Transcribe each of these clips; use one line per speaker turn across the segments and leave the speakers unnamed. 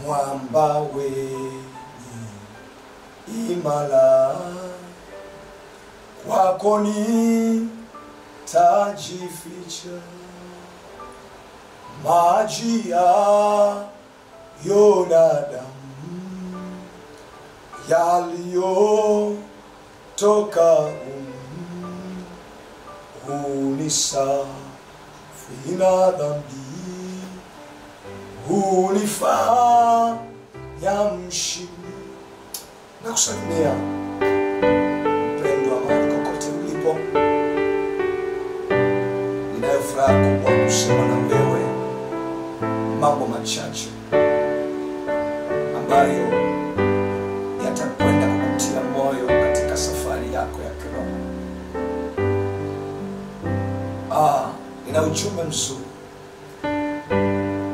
mwamba wenye imara, kwako nitajificha. Maji ya damu yaliyotoka unisafi na dhambi, unifanya mshindi. Nakusalimia mpendwa, mahali kokote ulipo. Ninayo furaha kubwa kusema na wewe mambo machache ambayo yatakwenda kukutia moyo katika safari yako ya kiroho. Nina ujumbe mzuri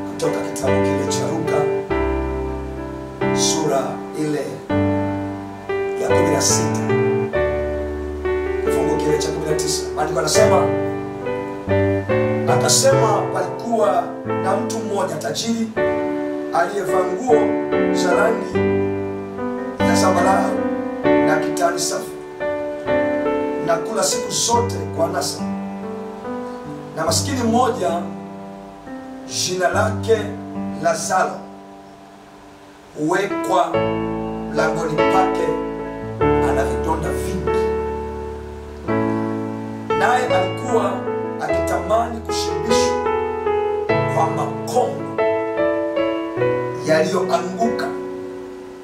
kutoka kitabu kile cha Luka sura ile ya 16 kifungu kile cha 19. Maandiko yanasema, akasema palikuwa na mtu mmoja tajiri aliyevaa nguo za rangi ya zambarau na kitani safi, na kula siku zote kwa anasa. Na maskini mmoja jina lake Lazaro huwekwa mlangoni pake, ana vidonda vingi, naye alikuwa akitamani kushibishwa kwa makombo yaliyoanguka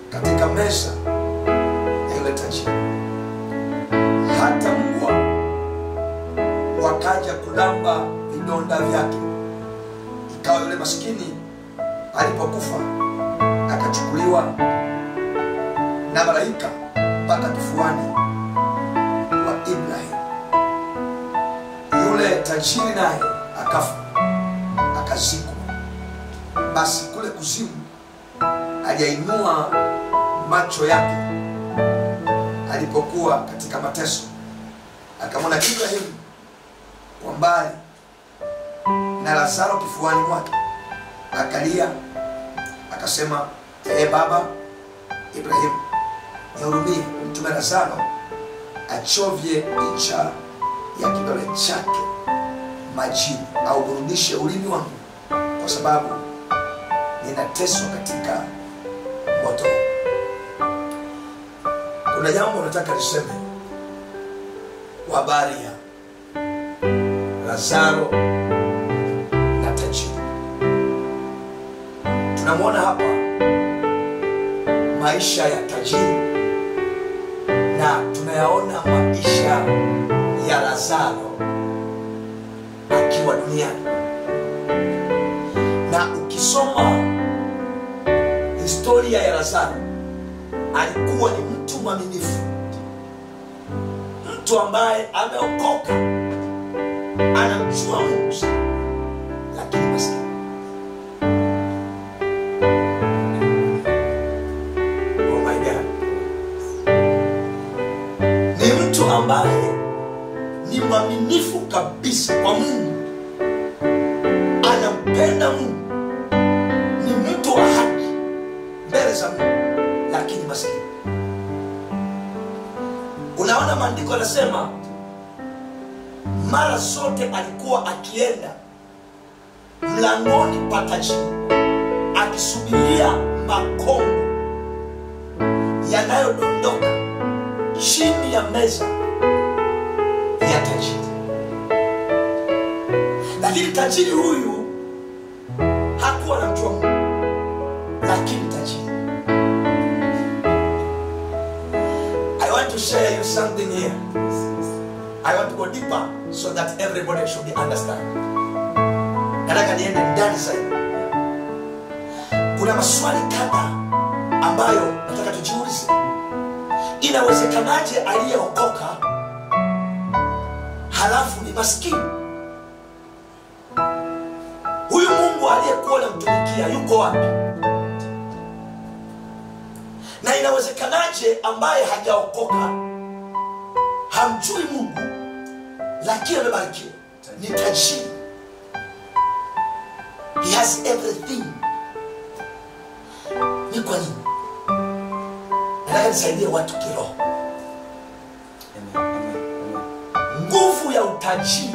katika meza ya yule tajiri. Hata mbwa wakaja kulamba vidonda vyake. Ikawa yule maskini alipokufa, akachukuliwa na malaika mpaka kifuani wa Ibrahim. Yule tajiri naye akafa, akazikwa. Basi kule kuzimu hajainua macho yake alipokuwa katika mateso, akamwona Ibrahim kwa mbali na Lazaro kifuani mwake. Akalia akasema, baba Ibrahim, nihurumie, mtume Lazaro achovye ncha ya kidole chake majini, au burudishe ulimi wangu, kwa sababu ninateswa katika moto. Kuna jambo nataka niseme kwa habari ya Lazaro na tajiri. Tunamwona hapa maisha ya tajiri na tunayaona maisha ya Lazaro akiwa duniani. Na ukisoma historia ya Lazaro, alikuwa ni mtu mwaminifu, mtu ambaye ameokoka, anamjua Mungu, lakini maskini. Oh my God. Ni mtu ambaye ni mwaminifu kabisa kwa Mungu, anampenda Mungu, ni mtu wa haki mbele za Mungu, lakini maskini. Unaona maandiko yanasema mara zote alikuwa akienda mlangoni pa tajiri akisubiria makombo yanayodondoka chini ya meza ya tajiri. Lakini tajiri huyu hakuwa anamjua Mungu, lakini tajiri. I want to share you something here. I want to go deeper so that everybody should understand. Nataka niende ndani zaidi. Kuna maswali kadhaa ambayo nataka tujiulize. Inawezekanaje aliyeokoka halafu ni maskini? Huyu Mungu aliyekuwa anamtumikia yuko wapi? Na inawezekanaje ambaye hajaokoka, hamjui Mungu, lakini amebarikiwa, ni tajiri? He has everything. kwa nini? Nataka nisaidie watu kiroho. Nguvu ya utajiri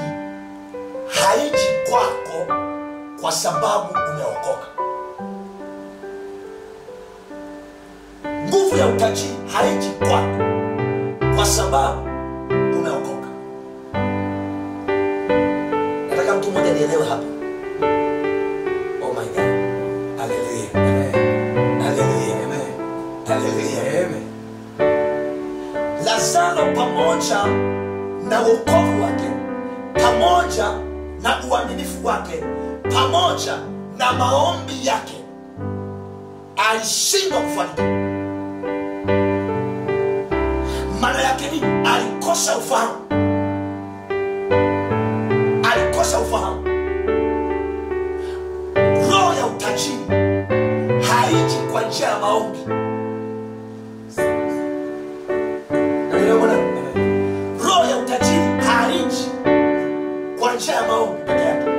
haiji kwako kwa sababu umeokoka. Nguvu ya utajiri haiji kwako kwa sababu umeokoka. Nataka mtu mmoja nielewe hapa. Oh my God. Hallelujah. Hallelujah. Hallelujah. Lazaro pamoja na wokovu wake, pamoja na uaminifu wake, pamoja na maombi yake, alishindwa kufanikiwa. Maana yake ni alikosa ufahamu. Alikosa ufahamu. Roho ya utajiri haiji kwa njia ya maombi. Roho ya utajiri haiji kwa njia ya maombi peke yake.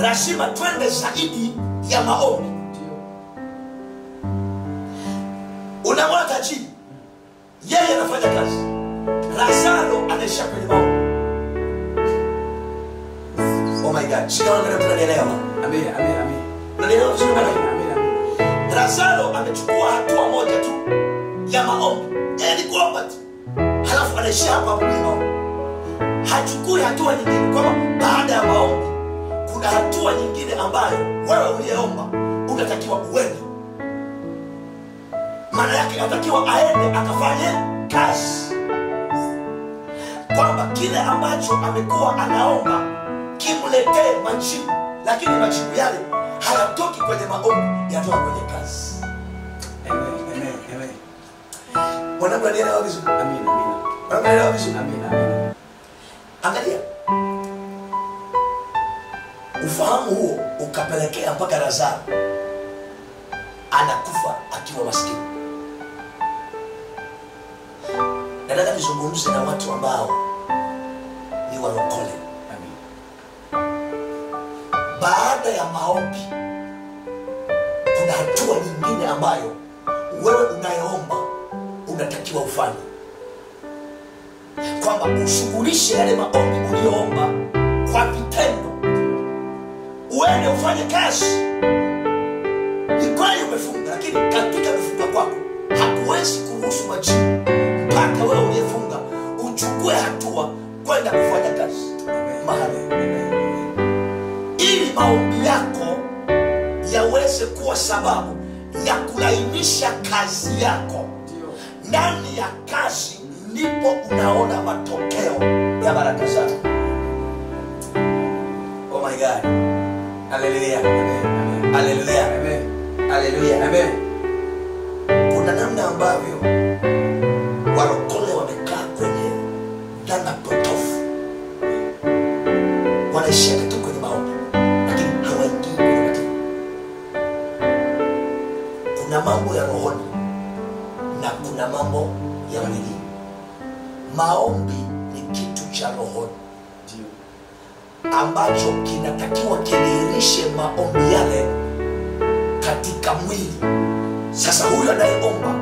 Lazima twende zaidi ya maombi. Unamwona tajiri, yeye anafanya kazi. Lazaro anaisha kwenye maombi. Oh my God, sio ngani tunanielewa? Amen, amen, amen. Tunanielewa sio ngani? Amen, amen. Lazaro amechukua hatua moja tu ya maombi. Yeye ni kuomba tu. Halafu anaishia hapa kwenye maombi. Hachukui hatua nyingine, kwamba baada ya maombi kuna hatua nyingine ambayo wewe uliyeomba unatakiwa uende. Maana yake anatakiwa aende akafanye kazi, kwamba kile ambacho amekuwa anaomba kimletee majibu, lakini majibu yale hayatoki kwenye maombi, yanatoka kwenye kazi. Amen, amen, amen. Wanangu wanaelewa vizuri? Amen, amen. Wanangu wanaelewa vizuri? Amen, amen. Angalia, ufahamu huo ukapelekea mpaka Lazaro anakufa akiwa maskini. Nataka nizungumze na watu ambao ni walokole. Amen. Baada ya maombi kuna hatua nyingine ambayo wewe unayeomba unatakiwa ufanye, kwamba ushughulishe yale maombi uliyoomba kwa vitendo. Uende ufanye kazi. Ni kweli umefunga, lakini katika kufunga kwako hakuwezi kuruhusu majibu mpaka wewe uliyefunga uchukue hatua kwenda kufanya kazi mahali, ili maombi yako yaweze kuwa sababu ya kulainisha kazi yako. Ndani ya kazi ndipo unaona matokeo ya baraka zako. Oh my God. Hallelujah. Amen. Hallelujah. Amen. Hallelujah. Amen. Kuna namna ambavyo walokole wamekaa kwenye dhana potofu. Wanaishia tu kwenye maombi, lakini hawaingii kwenye matendo. Kuna mambo ya rohoni na kuna mambo ya mwili. Maombi ni kitu cha rohoni ambacho kinatakiwa kidhihirishe maombi yale katika mwili. Sasa huyu anayeomba,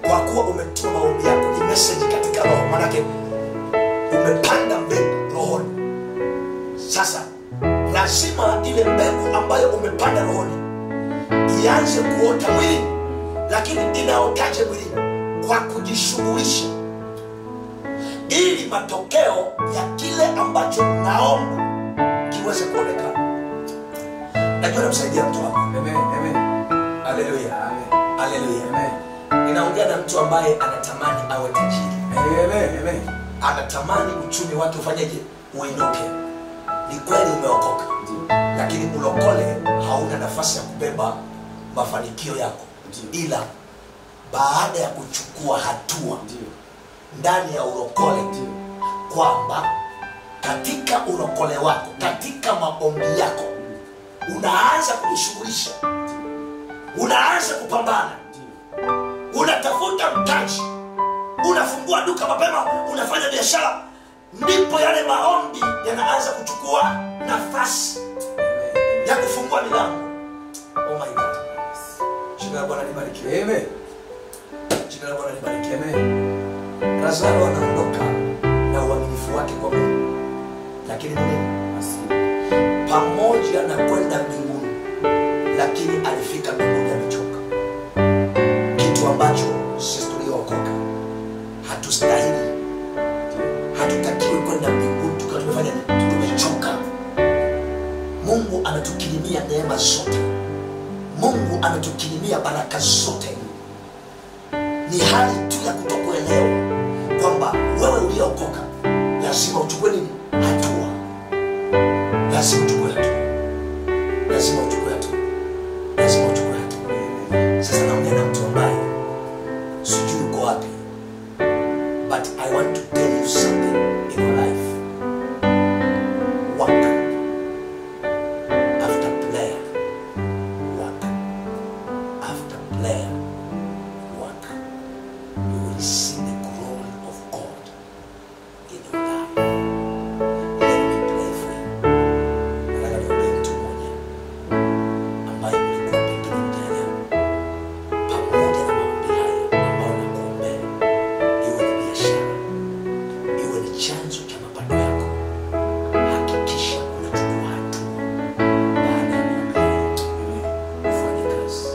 kwa kuwa umetuma maombi yako, ni message katika roho, manake umepanda mbegu rohoni. Sasa lazima ile mbegu ambayo umepanda rohoni ianze kuota mwilini. Lakini inaotaje mwilini? Kwa kujishughulisha, ili matokeo ya kile ambacho naomba kiweze kuonekana. Najua namsaidia mtu hapa. Amen, amen. Hallelujah. Amen. Hallelujah. Amen. Ninaongea na mtu ambaye anatamani awe tajiri. Amen, amen. Anatamani uchumi wake ufanyeje? Uinuke. Ni kweli umeokoka, lakini ulokole hauna nafasi ya kubeba mafanikio yako. Ila baada ya kuchukua hatua ndani ya ulokole, kwamba katika ulokole wako, katika maombi yako, unaanza kujishughulisha, unaanza kupambana, unatafuta mtaji, unafungua duka mapema, unafanya biashara, ndipo yale maombi yanaanza kuchukua nafasi ya kufungua milango. Oh my God.
Amen.
Jina la Bwana libariki. Amen. Lazaro anaondoka na uaminifu wake kwa Mungu. Lakini nini? Pamoja na kwenda mbinguni, lakini alifika mbinguni amechoka. Kitu ambacho sisi tuliokoka hatustahili. Hatutakiwi kwenda mbinguni tukiwa tumefanya nini? Tumechoka. Mungu anatukirimia neema zote. Mungu anatukirimia baraka zote. Ni hali tu ya kutokuelewa kwamba wewe uliokoka lazima uchukue nini? Hatua. Lazima uchukue hatua. Lazima uchukue hatua. Lazima uchukue hatua. Sasa naongea na mtu ambaye sijui uko wapi. But I want to tell you something in your life. Work after prayer. Work after prayer. Work. You will see the glory of God in your life. Let me pray for you. Nataka niombe mtu mmoja ambaye mlikuwa pengine mtaelewa. Pamoja na maombi haya ambayo nakuombea, iwe ni biashara, iwe ni chanzo cha mapato yako, hakikisha unachukua hatua. Baada ya maombi haya, ufanye kazi.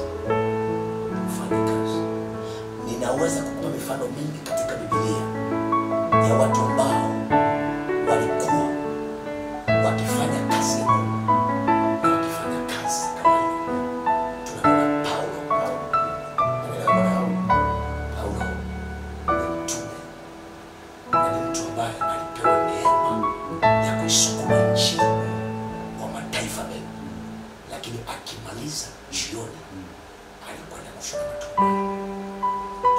Ufanye kazi. Ninaweza kukupa mifano mingi katika Biblia ya watu ambao walikuwa wakifanya kazi ya Mungu na wakifanya kazi kama hiyo. Tunaona Paulo. Paulo ni mtume na ni mtu ambaye alipewa neema ya kuisukuma injili kwa mataifa mengi, lakini akimaliza jioni alikwenda kushona matunda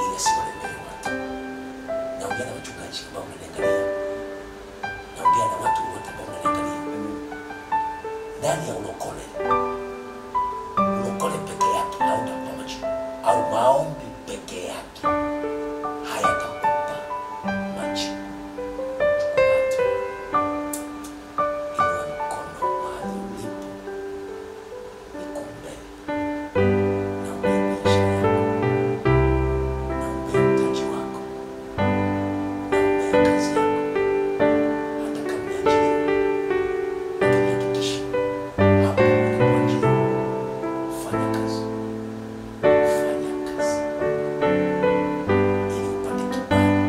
ili asiwalemee watu. Naongea na wachungaji ambao mnaniangalia. Naongea na watu wote ambao mnaniangalia. Ndani ya ulokole peke yake hautakupa majibu, au maombi peke yake hayatakupa majibu. Chukua hatua. Inua mkono mahali ulipo, nikuombee. Naombea biashara yako, naombea mtaji wako, naombea kazi yako. Hata kama umeajiriwa, lakini hakikisha hapo ulipoajiriwa, fanya kazi. Fanya kazi ili upate kibali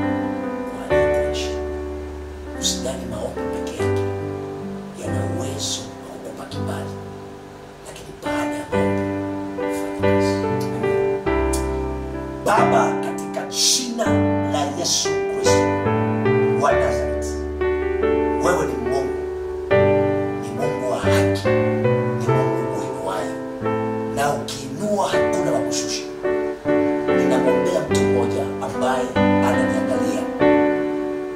kwa aliyekuajiri. Usidhani maombi peke yake yana uwezo wa kukupa kibali, lakini baada ya maombi fanya kazi. Baba, katika jina la Yesu Kristo wa Nazareth, wewe ni Mungu. Ni Mungu wa haki. Ni Mungu uinuaye, na ukiinua hakuna wa kushusha. Ninamwombea mtu mmoja ambaye ananiangalia,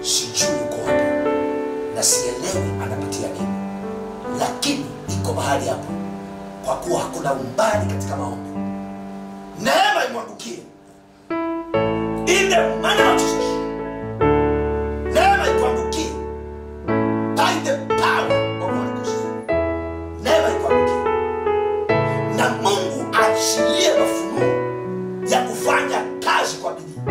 sijui uko wapi na sielewi anapitia nini, lakini iko mahali hapo. Kwa kuwa hakuna umbali katika maombi, neema imwangukie in the name of Jesus. Neema ikuangukie by the power of Holy Ghost. Neema ikuangukie, na Mungu achilie mafunuo ya kufanya kazi kwa bidii,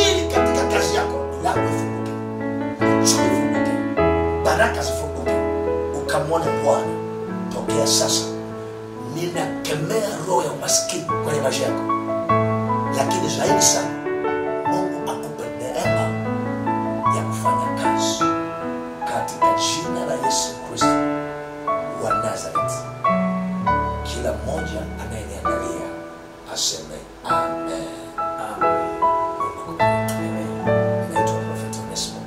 ili katika kazi yako milango ifunguke, uchumi ufunguke, baraka zifunguke, ukamwone Bwana. Tokea sasa ninakemea roho ya umaskini kwenye maisha yako, lakini zaidi sana Mungu akupe neema ya kufanya kazi katika jina la Yesu Kristo wa Nazareth. Kila mmoja anayeniangalia aseme amen. Amen. Naitwa Prophet Onesmo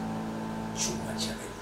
Chuma Channel.